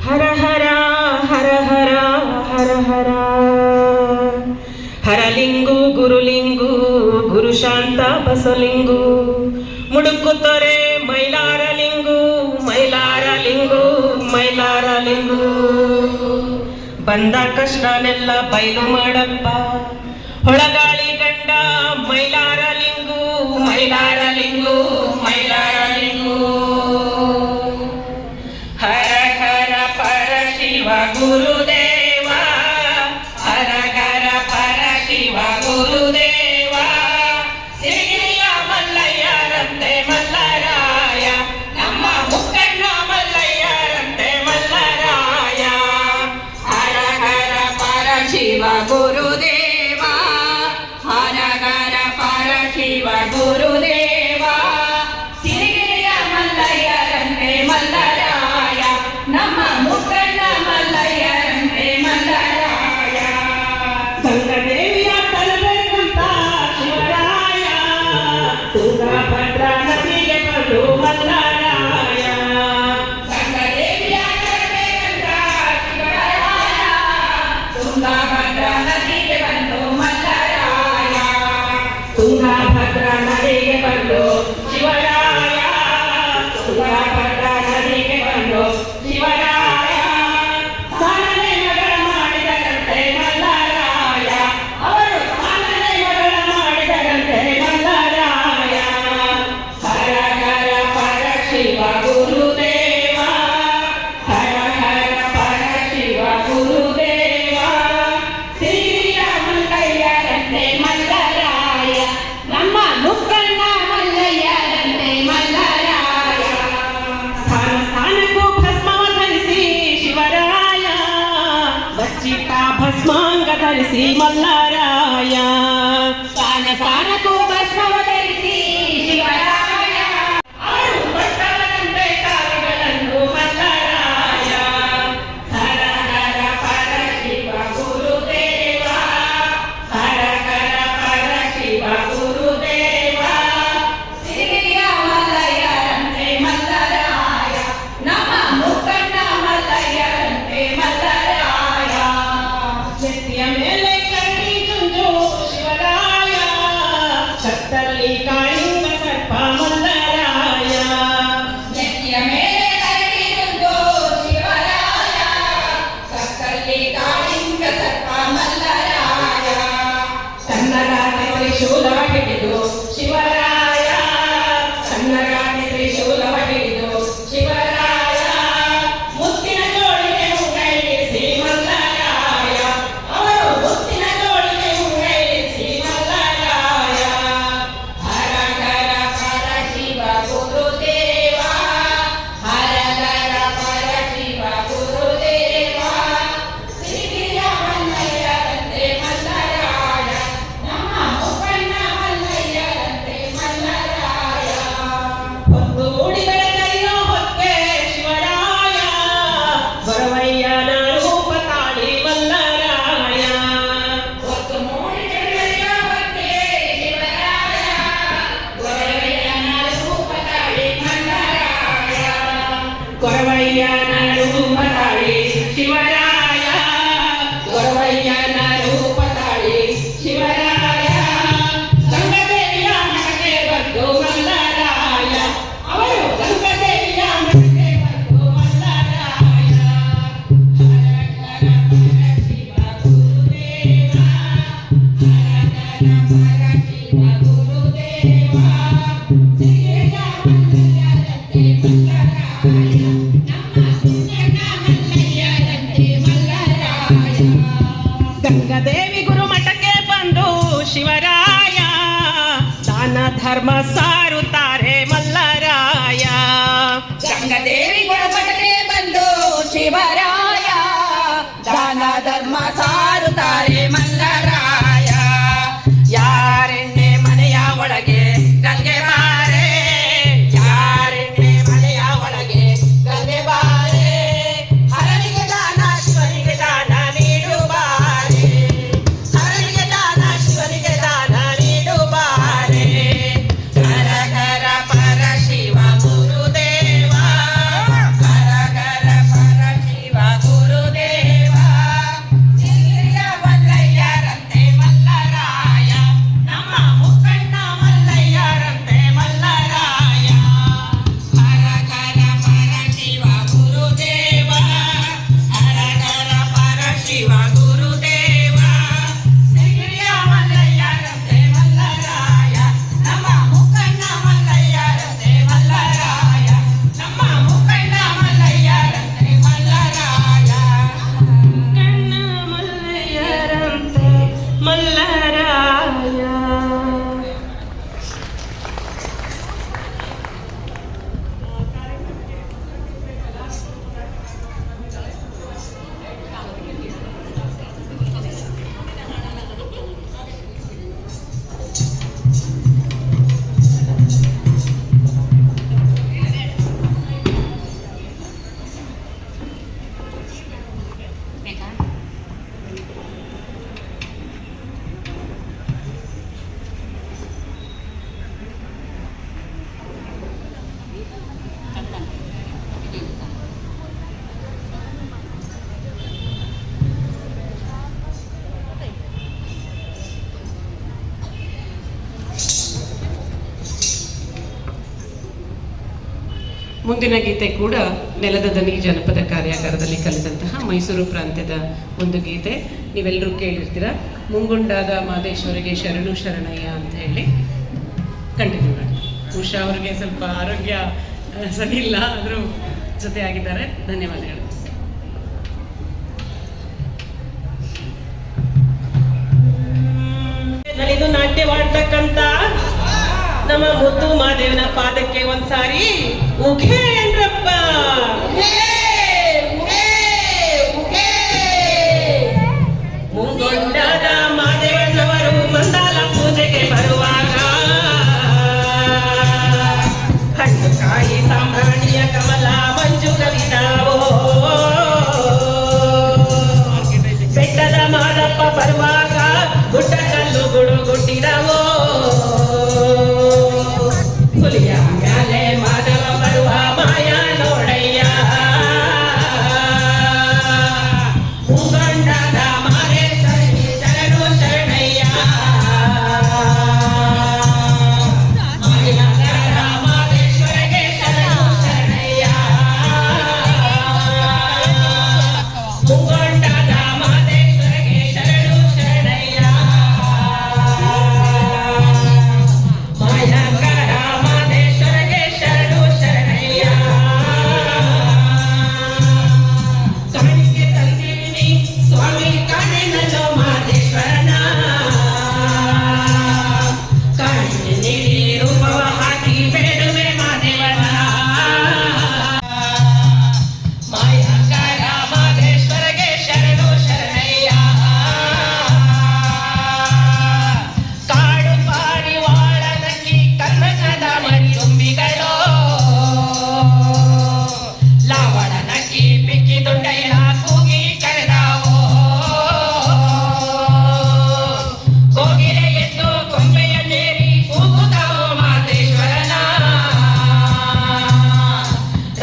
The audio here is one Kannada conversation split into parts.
ಹರ ಹರ ಹರ ಹರ ಹರ ಹರ ಹರಲಿಂಗು ಗುರುಲಿಂಗು ಗುರು ಶಾಂತ ಬಸಲಿಂಗು ಮುಡುಕುತ್ತೊರೆ ಮೈಲಾರಲಿಂಗು ಮೈಲಾರಲಿಂಗು ಮೈಲಾರಲಿಂಗು ಬಂದ ಕಷ್ಟನೆಲ್ಲ ಬಯಲು ಮಾಡಪ್ಪ ಹೊಳಗಾಳಿ ಗಂಡ ಮೈಲಾರಲಿಂಗು ಮೈಲಾರಲಿಂಗು ಮೈಲಾರಲಿಂಗು ಹರ ಹರ ಪರ ಶಿವ ಗುರುದೇವ ಹರ ಹರ ಪರ ಶಿವ ಗುರುದೇವ ಸಿರಿಯ ಮಲ್ಲಯ್ಯರಂತೆ ಮಲ್ಲರಾಯ ನಮ್ಮ ಮುಕ್ಕಣ್ಣ ಮಲ್ಲಯ್ಯರಂತೆ ಮಲ್ಲರಾಯ ಹರ ಹರ ಪರ ಶಿವ ಗುರುದೇವ ಹರ ಹರ ಪರ ಶಿವ ಗುರುದೇವ ಸಿರಿಯ ಮಲ್ಲಯ್ಯರಂತೆ ಮಲ್ಲರಾಯ ನಮ್ಮ ಮುಕ್ಕಣ್ಣ ಮಲ್ಲಯ್ಯರಂತೆ ಮಲ್ಲರಾಯ ಗಂಗದೇವಿಯ ತಲಬೇಕಂತ ಶಿವರಾಯ ತುಂಗಭದ್ರಾ ನದಿಗೆ ಬಂದು ಮಲ್ಲರಾಯ ಗಂಗದೇವಿಯ ತಲಬೇಕಂತ ಶಿವರಾಯ ತುಂಗಭದ್ರಾ ನದಿಗೆ ಬಂದು ಮಲ್ಲರಾಯ ತುಂಗಭದ್ರಾ ನದಿಗೆ ಬಂದು ಶಿವರಾಯ ತುಂಗಭದ್ರಾ ನದಿಗೆ ಬಂದು ಶಿವರಾಯ ಸಾಲನೆ ಮಗಳ ಮಾಡಿದರಂತೆ ಮಲ್ಲರಾಯ ಅವರು ಸಾಲನೆ ಮಗಳ ಮಾಡಿದರಂತೆ ಮಲ್ಲರಾಯ ಹರ ಹರ ಪರ ಶಿವ ಗುರುದೇವ ಹರ ಹರ ಪರ ಶಿವ ಗುರುದೇವ ಸಿರಿಯ ಮಲ್ಲಯ್ಯರಂತೆ ಮಲ್ಲರಾಯ ನಮ್ಮ ಮುಕ್ಕಣ್ಣ ಮಲ್ಲಯ್ಯರಂತೆ ಮಲ್ಲರಾಯ ಸ್ಥಾನ ಸ್ಥಾನಕ್ಕೂ ಭಸ್ಮವ ಧರಿಸಿ ಶಿವರಾಯ ಬಚ್ಚಿಟ್ಟ ಭಸ್ಮಾಂಗ ಧರಿಸಿ ಮಲ್ಲರಾಯ ಸ್ಥಾನ ಸ್ಥಾನಕ್ಕೂ ಭಸ್ಮವ ಧರಿಸಿ ಶಿವರಾಯ ಅವರು ಭಕ್ತರಂತೆ ಕಾಲುಗಳನ್ನು ಮಲ್ಲರಾಯ ಹರ ಹರ ಪರ ಶಿವ ಗುರುದೇವ ಹರ ಹರ ಪರ ಶಿವ ಗುರುದೇವ ಸಿರಿಯ ಮಲ್ಲಯ್ಯರಂತೆ ಮಲ್ಲರಾಯ ನಮ್ಮ ಮುಕ್ಕಣ್ಣ ಮಲ್ಲಯ್ಯರಂತೆ ಮಲ್ಲರಾಯ ನೆತ್ತಿಯ ಮೇಲೆ ಕಣ್ಣಿ ಚುಂಚು ಶಿವರಾಯ ಕತ್ತಲ್ಲಿ ಕಾಳಿಂಗ ಸರ್ಪ ಮಲ್ಲರಾಯ ನೆತ್ತಿಯ ಮೇಲೆ ಕಣ್ಣಿ ಚುಂಚು ಶಿವರಾಯ ಕತ್ತಲ್ಲಿ ಕಾಳಿಂಗ ಸರ್ಪ ಮಲ್ಲರಾಯ ಕನ್ನಡಾತಿ ತ್ರಿಶೂಲವ ಹಿಡಿದು ಶಿವರಾಯ ಕನ್ನಡಾತಿ ತ್ರಿಶೂಲವ ಹಿಡಿದು ಶಿವರಾಯ ಮುತ್ತಿನ ಜೋಳಿಗೆ ಮುಂಗೈಲಿಸಿ ಮಲ್ಲರಾಯ ಅವರು ಮುತ್ತಿನ ಜೋಳಿಗೆ ಮುಂಗೈಲಿಸಿ ಮಲ್ಲರಾಯ ಹರ ಹರ ಪರ ಶಿವ ಗುರುದೇವ ಹರ ಹರ ಪರ ಶಿವ ಗುರುದೇವ ಸಿರಿಯ ಮಲ್ಲಯ್ಯರಂತೆ ಮಲ್ಲರಾಯ ನಮ್ಮ ಮುಕ್ಕಣ್ಣ ಮಲ್ಲಯ್ಯರಂತೆ ಮಲ್ಲರಾಯ ಹೊತ್ತು ಮೂಡಿ ಬೆಳಗರಿಯೋ ಹೊಕ್ಕೆ ಶಿವರಾಯ ಬರವಯ್ಯನ ರೂಪ ತಾಳಿ ಮಲ್ಲರಾಯ ಹೊತ್ತು ಮೂಡಿ ಬೆಳಗರಿಯೋ ಹೊಕ್ಕೆ ಶಿವರಾಯ ಬರವಯ್ಯನ ರೂಪ ತಾಳಿ ಮಲ್ಲರಾಯ ಕೊರವಯ್ಯನ ರೂಪ ತಾಳಿ ಶಿವರಾಯ ಕೊರವಯ್ಯನ ರೂಪ ತಾಳಿ ಶಿವರಾಯ ಗಂಗದೇವಿಯ ಮನೆಗೆ ಬಂದು ಮಲ್ಲರಾಯ ಅವರು ಗಂಗದೇವಿಯ ಮನೆಗೆ ಬಂದು ಮಲ್ಲರಾಯ ಹರ ಹರ ಪರ ಶಿವ ಗುರುದೇವ ಹರ ಹರ ಪರ ಶಿವ ಗುರುದೇವ ಸಿರಿಯ ಮಲ್ಲಯ್ಯರಂತೆ ಮಲ್ಲರಾಯ ನಮ್ಮ ಮುಕ್ಕಣ್ಣ ಮಲ್ಲಯ್ಯರಂತೆ ಮಲ್ಲರಾಯ ಗಂಗದೇವಿ ಗುರುಮಠಕ್ಕೆ ಬಂದು ಶಿವರಾಯ ದಾನ ಧರ್ಮ ಸಾರುತ್ತಾರೆ ಮಲ್ಲರಾಯ ಗಂಗದೇವಿ ಗುರುಮಠಕ್ಕೆ ಬಂದು ಶಿವರಾಯ ದಾನ ಧರ್ಮ ಸಾರುತ್ತಾರೆ ಮಲ್ಲರಾಯ ಯಾರೆಣ್ಣೆ ಮನೆಯ ಒಳಗೆ ಗಂಗೆ ಬಾರೆ ಯಾರೆಣ್ಣೆ ಮನೆಯ ಒಳಗೆ ಗಂಗೆ ಬಾರೆ ಹರನಿಗೆ ದಾನ ಶಿವನಿಗೆ ದಾನ ನೀಡು ಬಾರೆ ಹರನಿಗೆ ದಾನ ಶಿವನಿಗೆ ದಾನ ನೀಡು ಬಾರೆ ಹರ ಹರ ಪರ ಶಿವ ಗುರುದೇವ ಮುಂದಿನ ಗೀತೆ ಕೂಡ ನೆಲದ ದನಿ ಜನಪದ ಕಾರ್ಯಾಗಾರದಲ್ಲಿ ಕಲಿತಂತಹ ಮೈಸೂರು ಪ್ರಾಂತ್ಯದ ಒಂದು ಗೀತೆ. ನೀವೆಲ್ಲರೂ ಕೇಳಿರ್ತೀರ. ಮುಂಗುಂಡಾದ ಮಾದೇಶ್ವರಿಗೆ ಶರಣು ಶರಣಯ್ಯ ಅಂತ ಹೇಳಿ ಕಂಟಿನ್ಯೂ ಮಾಡಿ. ಉಷಾ ಅವರಿಗೆ ಸ್ವಲ್ಪ ಆರೋಗ್ಯ ಸರಿ ಇಲ್ಲ, ಆದರೂ ಜೊತೆ ಆಗಿದ್ದಾರೆ. ಧನ್ಯವಾದಗಳು. ನಲಿದು ನಾಟ್ಯವಾಡ್ತಕ್ಕಂತ ನಮ್ಮ ಮುದ್ದು ಮಾದೇವನ ಪಾದಕ್ಕೆ ಒಂದ್ಸಾರಿ ಉಘೇ ಏನ್ರಪ್ಪ. ಮುಂಗೊಂಡಾದ ಮಾದೇವನವರು ಮಂದಾಲ ಪೂಜೆಗೆ ಬರುವಾಗ ಹಣ್ಣು ಕಾಯಿ ಸಾಂಬ್ರಾಣಿಯ ಕಮಲ ಮಂಜು ಕವಿತಾವೋ. ಬೆಟ್ಟದ ಮಾದಪ್ಪ ಬರುವಾಗ ಗುಡ್ಡ ಕಲ್ಲು ಗುಡುಗುಟ್ಟಿದವೋ. ಹುಲಿಯ ಮ್ಯಾಲೆ ಮಾದವ ಬರುವ ಮಾಯ ನೋಡಯ್ಯ. ಮುಂಗೊಂಡಾದ ಮಾದೇಶ್ವರಿಗೆ ಶರಣು ಶರಣಯ್ಯ. ಮಾಯನಗರ ಮಾದೇಶ್ವರಿಗೆ ಶರಣು ಶರಣಯ್ಯ. ಮುಂಗೊಂಡಾದ ಮಾದೇಶ್ವರಿಗೆ ಶರಣು ಶರಣಯ್ಯ. ಮಾಯನಗರ ಮಾದೇಶ್ವರಿಗೆ ಶರಣು ಶರಣಯ್ಯ. ಕಾಣಿಕೆ ತಂದೀನಿ ಸ್ವಾಮಿ ಕಾಣೆನಲ್ಲೋ ಮಾದೇಶ್ವರನ. ಕಾಣಿಕೆ ನೀಡಿ ರೂಪವ ಹಾಕಿ ಬೇಡುವೆ ಮಾದೇವನ. ಮಾಯನಗರ ಮಾದೇಶ್ವರಿಗೆ ಶರಣು ಶರಣಯ್ಯ. ಕಾಡು ಪಾರಿವಾಳನಕ್ಕಿ ಕನ್ನಡದ ಮರಿದುಂಬಿಗಳು. ಲಾವಣನಕ್ಕಿ ಪಿಕ್ಕಿ ದುಂಡಯ್ಯ ಕೂಗಿ ಕರೆದಾವೋ. ಕೋಗಿಲೆ ಎದ್ದು ಕೊಂಬೆಯನ್ನೇರಿ ಕೂಗುತ್ತಾವೋ ಮಾದೇಶ್ವರನ.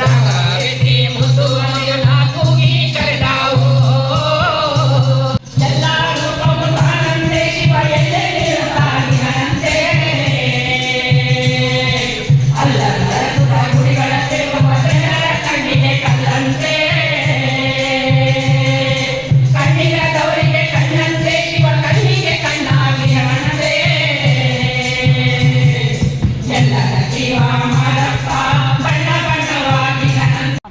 ರಾಗವೆತ್ತಿ ಮುದ್ದು ಮನೆಯನ್ನ ಕೂಗಿ ಕರೆದಾವೋ. ಎಲ್ಲ ರೂಪವು ತಾನಂತೆ ಶಿವ ಎಲ್ಲೆಲ್ಲಿರುತ್ತಾನಿನಂತೆ. ಅಲ್ಲಲ್ಲ ಸುತ ಗುಡಿಗಳಂತೆ ಜನರ ಕಣ್ಣಿಗೆ ಕಲ್ಲಂತೆ. ಕಣ್ಣಿಲ್ಲದವರಿಗೆ ಕಣ್ಣಂತೆ ಶಿವ ಕಣ್ಣಿಗೆ ಕಣ್ಣಾಗಿರವಂತೆ. ಎಲ್ಲರ ಜೀವ ಮಾದಪ್ಪ ಬಣ್ಣ ಬಣ್ಣವಾಗಿರನಂತೆ.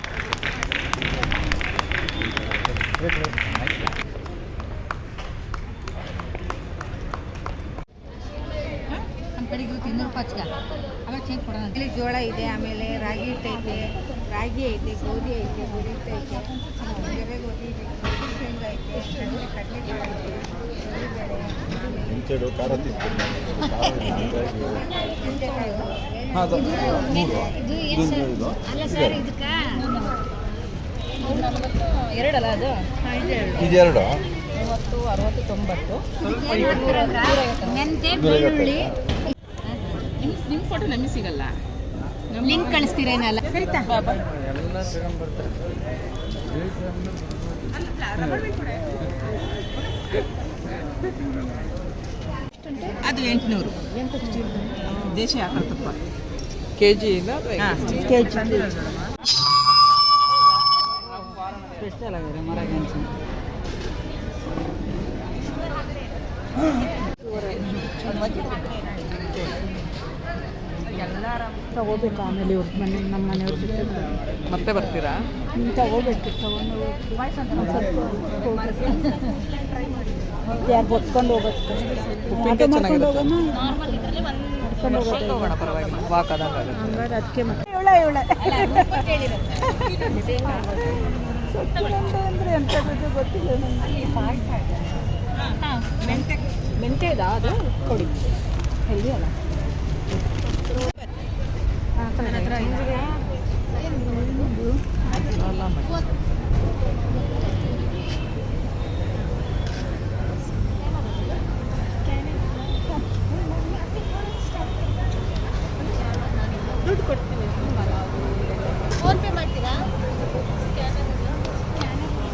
ನಮ್ಮ ಕಡೆಗೆ 200 ರೂಪಾಯಿ ಆಮೇಲೆ ಚೇಂಜ್ ಕೊಡೋಣ. ಇಲ್ಲಿ ಜೋಳ ಇದೆ, ಆಮೇಲೆ ರಾಗಿ ಹಿಟ್ಟು ಐತೆ, ರಾಗಿ ಐತೆ, ಗೋಧಿ ಐತೆ, ಗೋಧಿ ಹಿಟ್ಟು ಐತೆ, ರವೆ ಗೋಧಿ ಇದೆ, ಶೇಂಗಾ ಐತೆ, ಕಡಲೆಬೇಳೆ ಐತೆ, ಎರಡಲ್ಲ ಅದು ಇದೆರಡು 30, 60, 90 ಮೆಂತೆ ಬೆಳ್ಳುಳ್ಳಿ. ನಿಮ್ಮ ಫೋಟೋ ನಮಗೆ ಸಿಗಲ್ಲ, ಲಿಂಕ್ ಕಳಿಸ್ತೀರೇನಲ್ಲ ಸರಿತಾ. ಅದು 800 ದೇಶಿ ಆಕಳ ತುಪ್ಪ ಕೆಜಿ ಇಲ್ಲ ಕೆಜಿ. ಸ್ಪೆಷಲ್ ಆಗಿದೆ ಮರ ಗೆಣಸು. ತಗೋಬೇಕು ಆಮೇಲೆ ಇವ್ರ ಮನೆ ನಮ್ಮ ಮನೆಯವ್ರ ಜೊತೆ ಮತ್ತೆ ಬರ್ತೀರಾ? ತಗೋಬೇಕು. ತಗೊಂಡು ಯಾರು ಹೊತ್ಕೊಂಡು ಹೋಗೋದು ಉಪ್ಪಿನಕಾಯಿ ಚೆನ್ನಾಗಿರುತ್ತೆ. ಮಾಡ್ಕೊಂಡು ಹೋಗೋದು ಹೋಗೋಣ ಪರವಾಗಿಲ್ಲ, ವಾಕ್ ಆದಂಗೆ ಆಗುತ್ತೆ. ಹಂಗಾರೆ ಅದಕ್ಕೆ ಮತ್ತೆ ಅಂದರೆ ಎಂತ ಗೊತ್ತಿಲ್ಲ ನನಗೆ. ಮೆಂತೆದ ಅದು ಕೊಡಿ, ಹೆಲ್ದಿ ಅಲ್ಲ. ದುಡ್ಡು ಕೊಡ್ತೀನಿ. ಫೋನ್ ಪೇ ಮಾಡ್ತೀರಾ?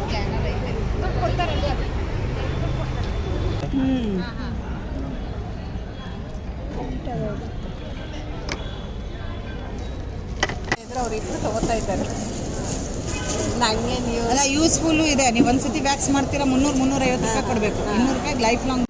ಸ್ಕ್ಯಾನರ್ ಐತೆ, ದುಡ್ಡು ಕೊಡ್ತಾರಲ್ಲ. ಅವರಿಬ್ಬರು ತಗೋತಾ ಇದ್ದಾರೆ. ನನಗೆ ನೀವು ಅಲ್ಲ ಯೂಸ್ಫುಲ್ಲು ಇದೆ. ನೀವು ಒಂದ್ಸತಿ ವ್ಯಾಕ್ಸ್ ಮಾಡ್ತೀರಾ 300-350 ರೂಪಾಯಿ ಕೊಡಬೇಕು. 200 ರೂಪಾಯಿಗೆ ಲೈಫ್ ಲಾಂಗ್